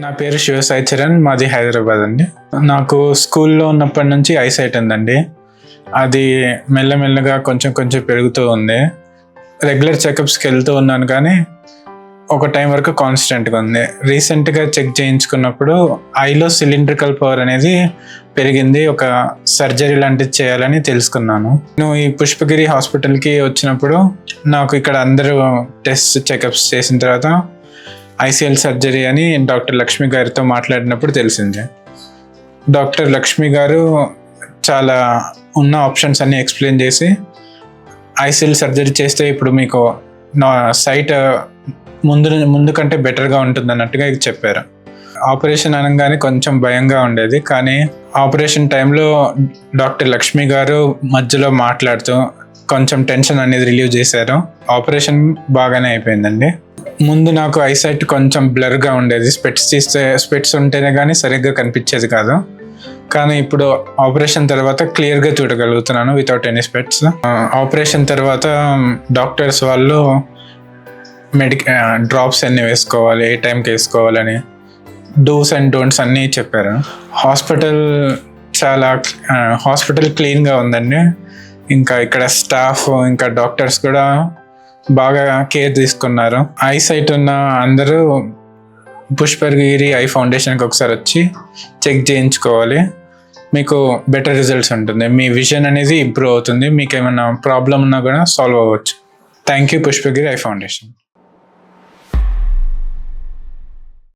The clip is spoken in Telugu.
నా పేరు శివ సాయి చరణ్, మాది హైదరాబాద్ అండి. నాకు స్కూల్లో ఉన్నప్పటి నుంచి ఐసైట్ ఉందండి. అది మెల్లమెల్లగా కొంచెం కొంచెం పెరుగుతూ ఉంది. రెగ్యులర్ చెకప్స్కి వెళ్తూ ఉన్నాను, కానీ ఒక టైం వరకు కాన్స్టెంట్గా ఉంది. రీసెంట్గా చెక్ చేయించుకున్నప్పుడు ఐలో సిలిండ్రికల్ పవర్ అనేది పెరిగింది. ఒక సర్జరీ లాంటిది చేయాలని తెలుసుకున్నాను. నేను ఈ పుష్పగిరి హాస్పిటల్కి వచ్చినప్పుడు నాకు ఇక్కడ అందరూ టెస్ట్ చెకప్స్ చేసిన తర్వాత ఐసీఎల్ సర్జరీ అని డాక్టర్ లక్ష్మి గారితో మాట్లాడినప్పుడు తెలిసింది. డాక్టర్ లక్ష్మి గారు చాలా ఉన్న ఆప్షన్స్ అన్నీ ఎక్స్ప్లెయిన్ చేసి ఐసీఎల్ సర్జరీ చేస్తే ఇప్పుడు మీకు నా సైట్ ముందు కంటే బెటర్గా ఉంటుంది అన్నట్టుగా ఇది చెప్పారు. ఆపరేషన్ అనగానే కొంచెం భయంగా ఉండేది, కానీ ఆపరేషన్ టైంలో డాక్టర్ లక్ష్మి గారు మధ్యలో మాట్లాడుతూ కొంచెం టెన్షన్ అనేది రిలీవ్ చేశారు. ఆపరేషన్ బాగానే అయిపోయిందండి. ముందు నాకు ఐసైట్ కొంచెం బ్లర్గా ఉండేది. స్పెట్స్ ఉంటేనే కానీ సరిగ్గా కనిపించేది కాదు, కానీ ఇప్పుడు ఆపరేషన్ తర్వాత క్లియర్గా చూడగలుగుతున్నాను వితౌట్ ఎనీ స్పెట్స్. ఆపరేషన్ తర్వాత డాక్టర్స్ వాళ్ళు డ్రాప్స్ అన్నీ వేసుకోవాలి, ఏ టైంకి వేసుకోవాలని డూస్ అండ్ డోంట్స్ అన్నీ చెప్పారు. హాస్పిటల్ క్లీన్గా ఉందండి. ఇంకా ఇక్కడ స్టాఫ్ ఇంకా డాక్టర్స్ కూడా బాగా కేర్ తీసుకున్నారు. ఐసైట్ ఉన్న అందరూ పుష్పగిరి ఐ ఫౌండేషన్కి ఒకసారి వచ్చి చెక్ చేయించుకోవాలి. మీకు బెటర్ రిజల్ట్స్ ఉంటుంది. మీ విజన్ అనేది ఇంప్రూవ్ అవుతుంది. మీకు ఏమైనా ప్రాబ్లం ఉన్నా కూడా సాల్వ్ అవ్వచ్చు. Thank you Pushpagiri I foundation.